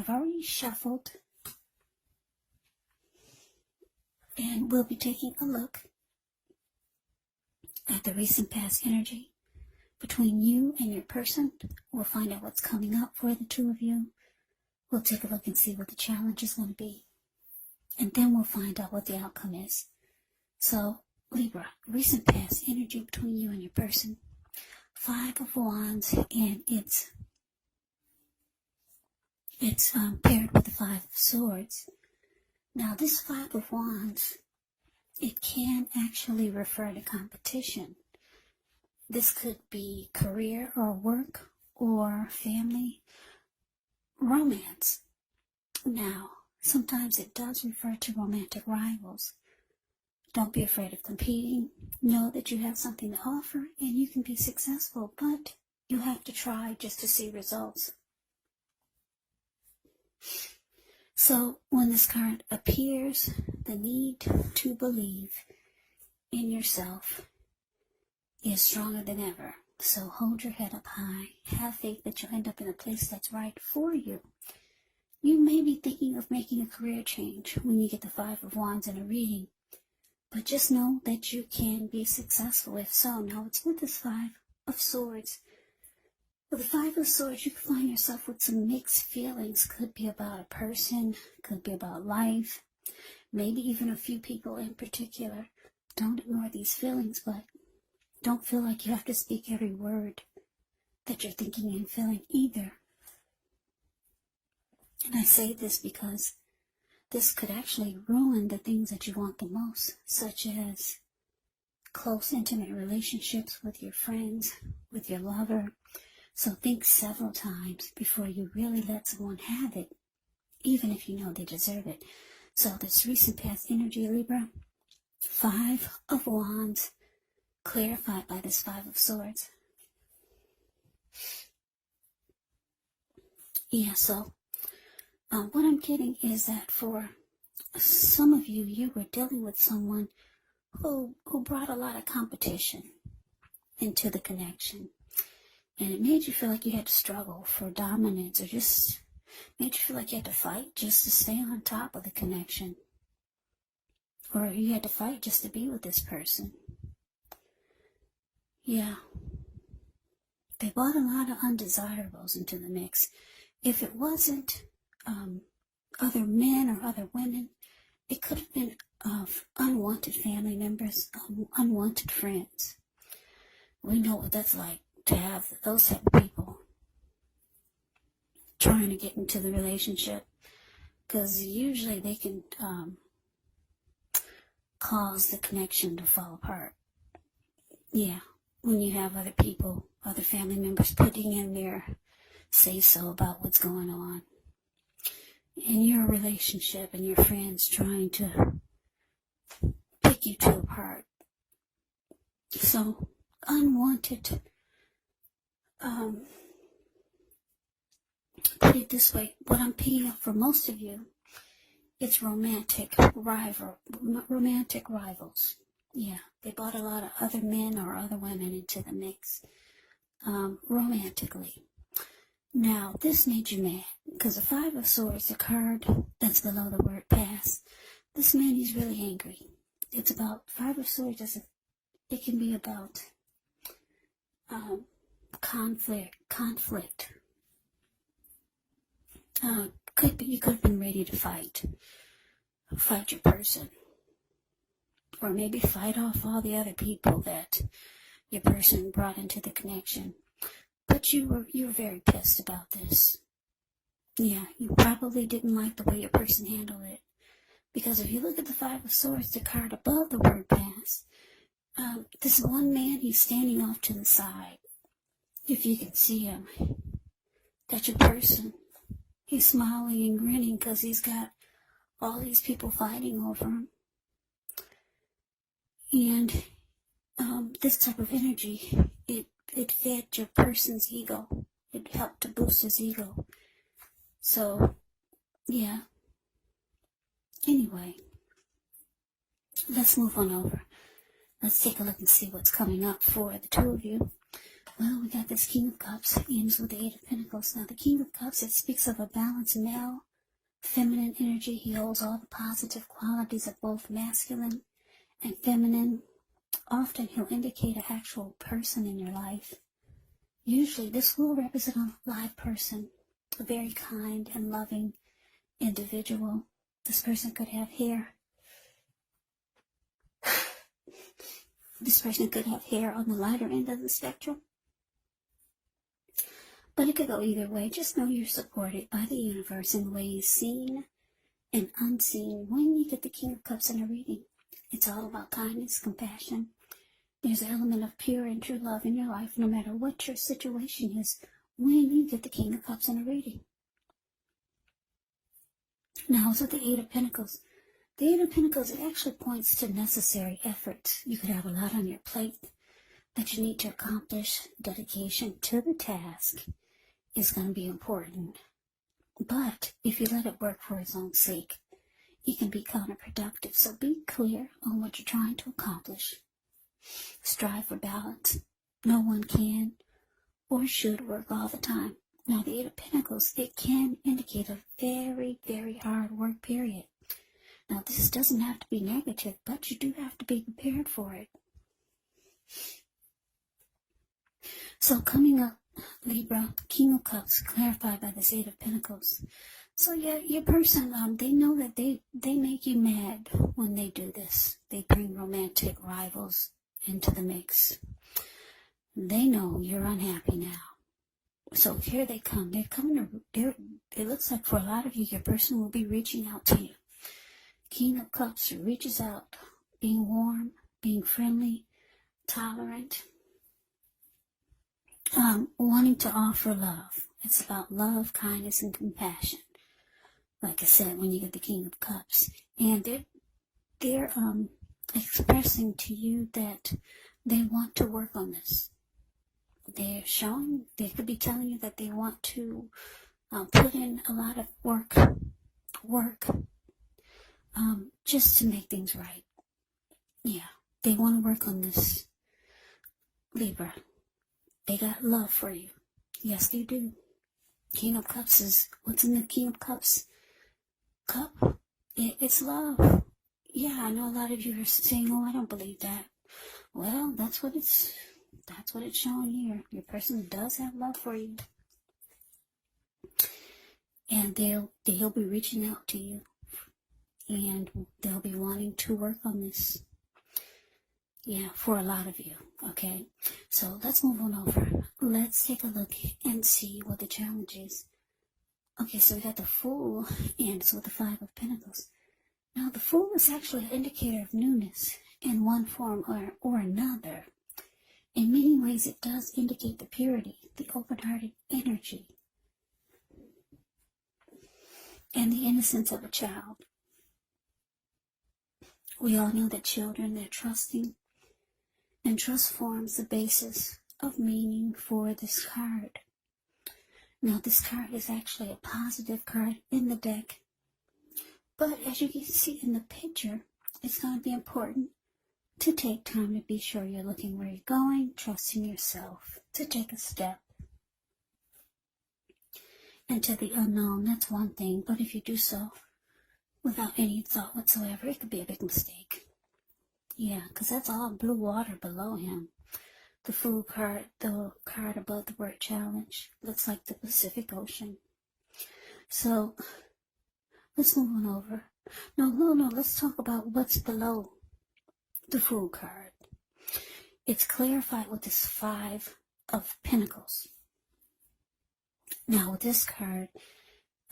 I've already shuffled, and we'll be taking a look at the recent past energy between you and your person. We'll find out what's coming up for the two of you. We'll take a look and see what the challenge is going to be. And then we'll find out what the outcome is. So, Libra, recent past energy between you and your person. 5 of Wands, and it's paired with the 5 of Swords. Now, this 5 of Wands, it can actually refer to competition. This could be career or work or family, romance. Now, sometimes it does refer to romantic rivals. Don't be afraid of competing. Know that you have something to offer and you can be successful, but you have to try just to see results. So when this card appears, the need to believe in yourself is stronger than ever. So hold your head up high. Have faith that you'll end up in a place that's right for you. You may be thinking of making a career change when you get the 5 of Wands in a reading. But just know that you can be successful if so. Now it's with this 5 of Swords. With the 5 of Swords, you can find yourself with some mixed feelings. Could be about a person, could be about life, maybe even a few people in particular. Don't ignore these feelings, but don't feel like you have to speak every word that you're thinking and feeling either. And I say this because this could actually ruin the things that you want the most, such as close, intimate relationships with your friends, with your lover. So think several times before you really let someone have it, even if you know they deserve it. So this recent past energy, Libra, 5 of Wands, clarified by this 5 of Swords. Yeah, so what I'm getting is that for some of you, you were dealing with someone who brought a lot of competition into the connection. And it made you feel like you had to struggle for dominance, or just made you feel like you had to fight just to stay on top of the connection. Or you had to fight just to be with this person. Yeah. They brought a lot of undesirables into the mix. If it wasn't other men or other women, it could have been unwanted family members, unwanted friends. We know what that's like to have those type of people trying to get into the relationship, because usually they can cause the connection to fall apart. Yeah, when you have other people, other family members putting in their say-so about what's going on in your relationship and your friends trying to pick you two apart. So, unwanted, put it this way, what I'm picking up for most of you, it's romantic rivals. Yeah, they brought a lot of other men or other women into the mix, romantically. Now, this made you mad, because the 5 of Swords, the card that's below the word pass, this man, he's really angry. It's about 5 of Swords, it can be about conflict. You could have been ready to fight your person, or maybe fight off all the other people that your person brought into the connection. But you were very pissed about this. Yeah, you probably didn't like the way your person handled it, because if you look at the 5 of Swords, the card above the word pass, this one man, he's standing off to the side. If you can see him, that's your person. He's smiling and grinning because he's got all these people fighting over him. And this type of energy, it fed your person's ego. It helped to boost his ego. So, yeah. Anyway, let's move on over. Let's take a look and see what's coming up for the two of you. Well, we got this King of Cups, ends with the Eight of Pentacles. Now, the King of Cups, it speaks of a balanced male, feminine energy. He holds all the positive qualities of both masculine and feminine. Often, he'll indicate an actual person in your life. Usually, this will represent a live person, a very kind and loving individual. This person could have hair. This person could have hair on the lighter end of the spectrum. But it could go either way. Just know you're supported by the universe in ways seen and unseen when you get the King of Cups in a reading. It's all about kindness, compassion. There's an element of pure and true love in your life, no matter what your situation is, when you get the King of Cups in a reading. Now, it's with the Eight of Pentacles. The Eight of Pentacles, it actually points to necessary effort. You could have a lot on your plate that you need to accomplish. Dedication to the task is going to be important. But if you let it work for its own sake, it can be counterproductive. So be clear on what you're trying to accomplish. Strive for balance. No one can or should work all the time. Now, the Eight of Pentacles, it can indicate a very, very hard work period. Now, this doesn't have to be negative, but you do have to be prepared for it. So coming up, Libra, King of Cups, clarified by this Eight of Pentacles. So yeah, your person, they know that they make you mad when they do this. They bring romantic rivals into the mix. They know you're unhappy now. So here they come. They're coming to, it looks like for a lot of you, your person will be reaching out to you. King of Cups reaches out, being warm, being friendly, tolerant, wanting to offer love. It's about love, kindness, and compassion. Like I said, when you get the King of Cups. And they're expressing to you that they want to work on this. They're showing, they could be telling you that they want to put in a lot of work, just to make things right. Yeah, they want to work on this, Libra. They got love for you. Yes, they do. King of Cups is, what's in the King of Cups cup? It's love. Yeah, I know a lot of you are saying, oh, I don't believe that. Well, that's what it's showing here. Your person does have love for you. And they'll be reaching out to you. And they'll be wanting to work on this. Yeah, for a lot of you. Okay, so let's move on over. Let's take a look and see what the challenge is. Okay, so we got the Fool, and it's with the Five of Pentacles. Now, the Fool is actually an indicator of newness in one form or another. In many ways, it does indicate the purity, the open-hearted energy, and the innocence of a child. We all know that children, they're trusting, and trust forms the basis of meaning for this card. Now, this card is actually a positive card in the deck, but as you can see in the picture, it's going to be important to take time to be sure you're looking where you're going, trusting yourself to take a step into the unknown. That's one thing, but if you do so without any thought whatsoever, it could be a big mistake. Yeah, because that's all blue water below him. The Fool card, the card above the word challenge, looks like the Pacific Ocean. So, let's move on over. No, let's talk about what's below the Fool card. It's clarified with this Five of Pentacles. Now, with this card,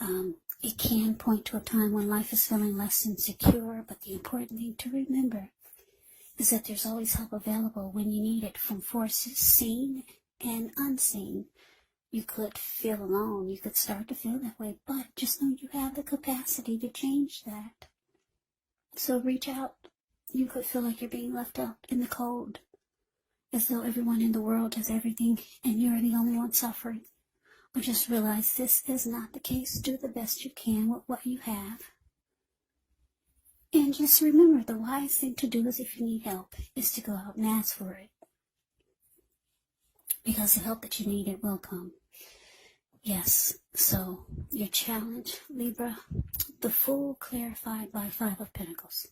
it can point to a time when life is feeling less insecure, but the important thing to remember is that there's always help available when you need it from forces seen and unseen. You could feel alone. You could start to feel that way, but just know you have the capacity to change that. So reach out. You could feel like you're being left out in the cold, as though everyone in the world has everything and you're the only one suffering. But just realize this is not the case. Do the best you can with what you have. And just remember, the wise thing to do is, if you need help, is to go out and ask for it. because the help that you need, it will come. Yes, so your challenge, Libra, the Fool clarified by Five of Pentacles.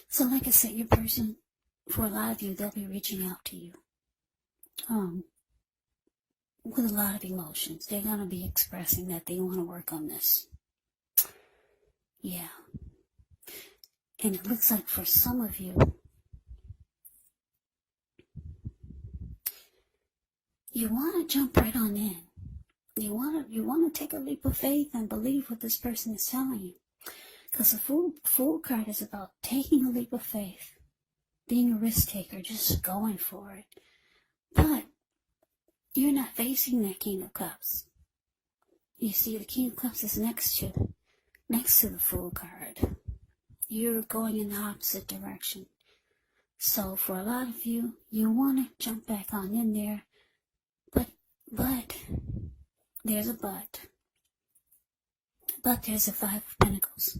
So like I said, your person, for a lot of you, they'll be reaching out to you with a lot of emotions. They're going to be expressing that they want to work on this. Yeah. And it looks like for some of you, you want to jump right on in. You want to take a leap of faith and believe what this person is telling you. Because the Fool card is about taking a leap of faith, being a risk taker, just going for it. But you're not facing that King of Cups. You see, the King of Cups is next to the Fool card. You're going in the opposite direction. So for a lot of you, you want to jump back on in there, but there's a but. But there's a Five of Pentacles.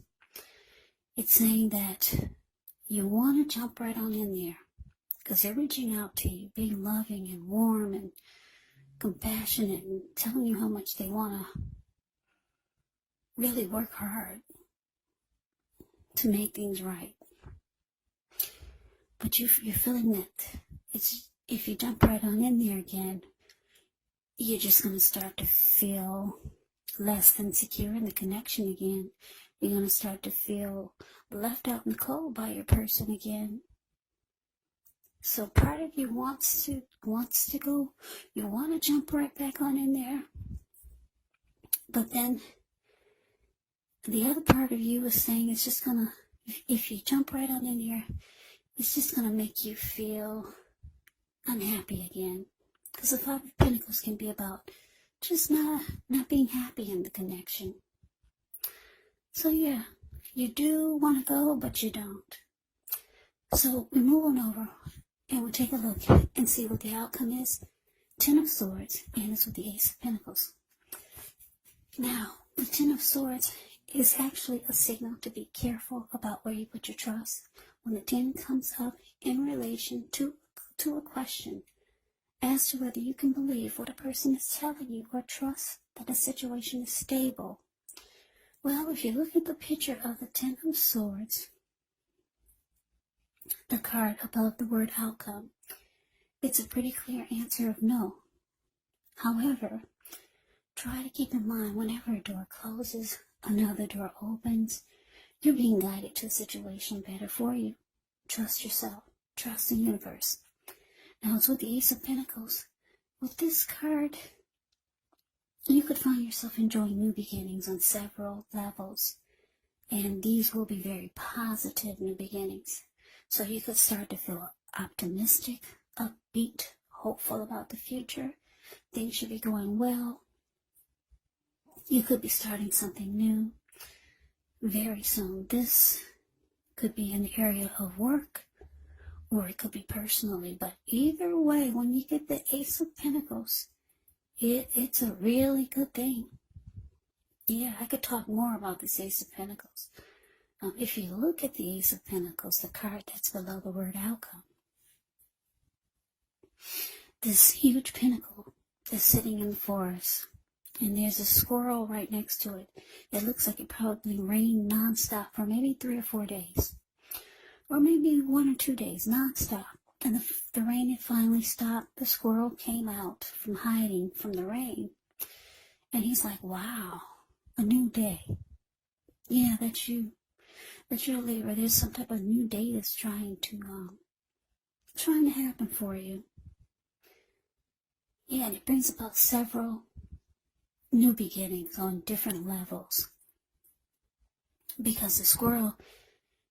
It's saying that you want to jump right on in there because they're reaching out to you, being loving and warm and compassionate and telling you how much they want to really work hard to make things right. But you're feeling that if you jump right on in there again, you're just going to start to feel less than secure in the connection again. You're going to start to feel left out in the cold by your person again. So part of you wants to go, you want to jump right back on in there. But then the other part of you is saying it's just going to, if you jump right on in there, it's just going to make you feel unhappy again. Because the Five of Pentacles can be about just not being happy in the connection. So yeah, you do want to go, but you don't. So we move on over and we'll take a look and see what the outcome is. Ten of Swords, and it's with the Ace of Pentacles. Now, the Ten of Swords is actually a signal to be careful about where you put your trust. When the 10 comes up in relation to a question as to whether you can believe what a person is telling you or trust that a situation is stable. Well, if you look at the picture of the Ten of Swords, the card above the word outcome, it's a pretty clear answer of no. However, try to keep in mind whenever a door closes, another door opens. You're being guided to a situation better for you. Trust yourself. Trust the universe. Now, it's with the Ace of Pentacles. With this card, you could find yourself enjoying new beginnings on several levels. And these will be very positive new beginnings. So you could start to feel optimistic, upbeat, hopeful about the future. Things should be going well. You could be starting something new very soon. This could be in the area of work, or it could be personally. But either way, when you get the Ace of Pentacles, it's a really good thing. Yeah, I could talk more about this Ace of Pentacles. If you look at the Ace of Pentacles, the card that's below the word outcome, this huge pinnacle is sitting in the forest, and there's a squirrel right next to it. It looks like it probably rained nonstop for maybe 3 or 4 days, or maybe 1 or 2 days nonstop. And the rain had finally stopped. The squirrel came out from hiding from the rain, and he's like, "Wow, a new day." Yeah, that's you. That's your Libra. There's some type of new day that's trying to happen for you. Yeah, and it brings about several new beginnings on different levels. Because the squirrel,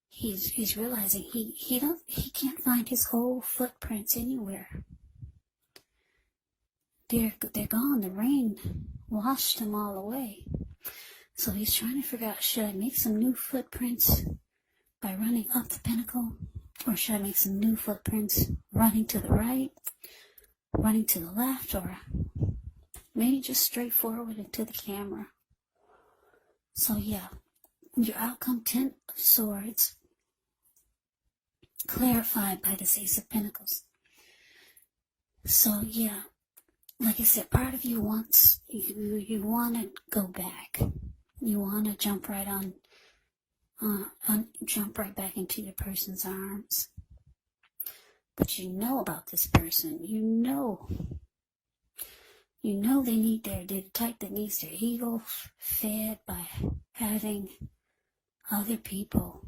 he's realizing he can't find his old footprints anywhere. They're gone. The rain washed them all away. So he's trying to figure out, should I make some new footprints by running up the pinnacle? Or should I make some new footprints running to the right, running to the left, or maybe just straight forward into the camera? So yeah, your outcome, 10 of Swords, clarified by this Ace of Pentacles. So yeah, like I said, part of you wants, you want to go back. You want to jump right jump right back into your person's arms. But you know about this person. You know they need they're the type that needs their ego fed by having other people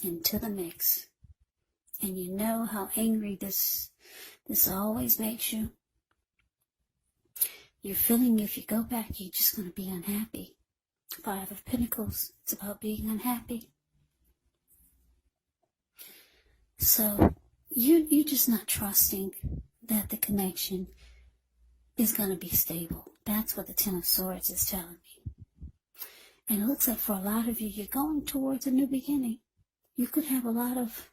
into the mix. And you know how angry this always makes you. You're feeling if you go back, you're just going to be unhappy. 5 of Pentacles, it's about being unhappy. So you're just not trusting that the connection is going to be stable. That's what the 10 of Swords is telling me. And it looks like for a lot of you, you're going towards a new beginning. You could have a lot of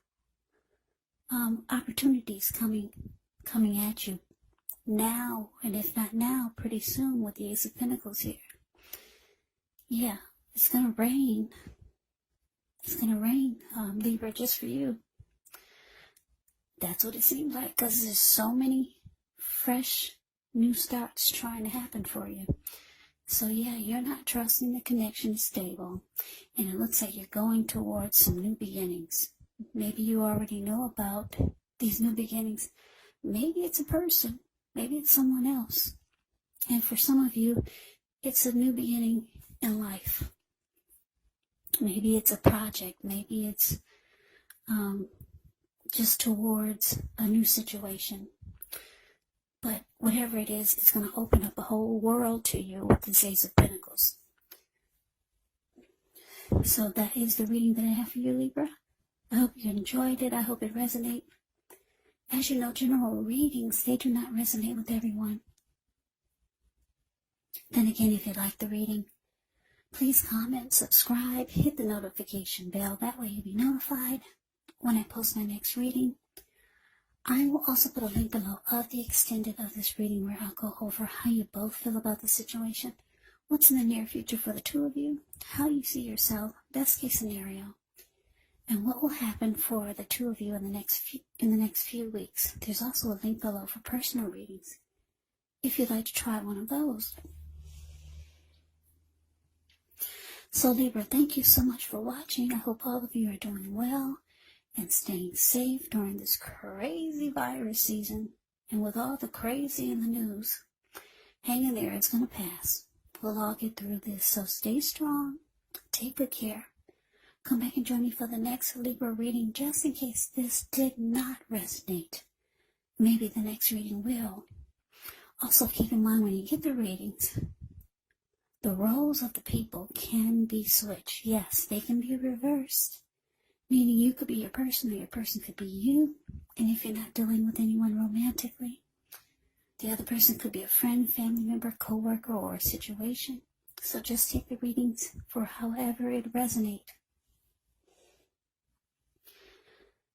opportunities coming at you now, and if not now, pretty soon with the Ace of Pentacles here. Yeah, it's going to rain. It's going to rain, Libra, just for you. That's what it seems like, because there's so many fresh new starts trying to happen for you. So yeah, you're not trusting the connection is stable, and it looks like you're going towards some new beginnings. Maybe you already know about these new beginnings. Maybe it's a person. Maybe it's someone else. And for some of you, it's a new beginning in life. Maybe it's a project. Maybe it's just towards a new situation. But whatever it is, it's going to open up a whole world to you with this Ace of Pentacles. So that is the reading that I have for you, Libra. I hope you enjoyed it. I hope it resonated. As you know, general readings, they do not resonate with everyone. Then again, if you like the reading, please comment, subscribe, hit the notification bell. That way you'll be notified when I post my next reading. I will also put a link below of the extended of this reading where I'll go over how you both feel about the situation, what's in the near future for the two of you, how you see yourself, best case scenario, and what will happen for the two of you in the next few weeks. There's also a link below for personal readings if you'd like to try one of those. So Libra, thank you so much for watching. I hope all of you are doing well and staying safe during this crazy virus season. And with all the crazy in the news, hang in there, it's going to pass. We'll all get through this. So stay strong, take good care. Come back and join me for the next Libra reading, just in case this did not resonate. Maybe the next reading will. Also keep in mind when you get the readings, the roles of the people can be switched. Yes, they can be reversed. Meaning you could be your person or your person could be you. And if you're not dealing with anyone romantically, the other person could be a friend, family member, co-worker, or a situation. So just take the readings for however it resonates.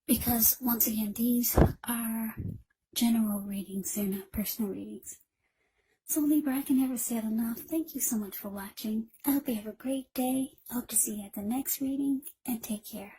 Because once again, these are general readings. They're not personal readings. So Libra, I can never say it enough. Thank you so much for watching. I hope you have a great day. I hope to see you at the next reading, and take care.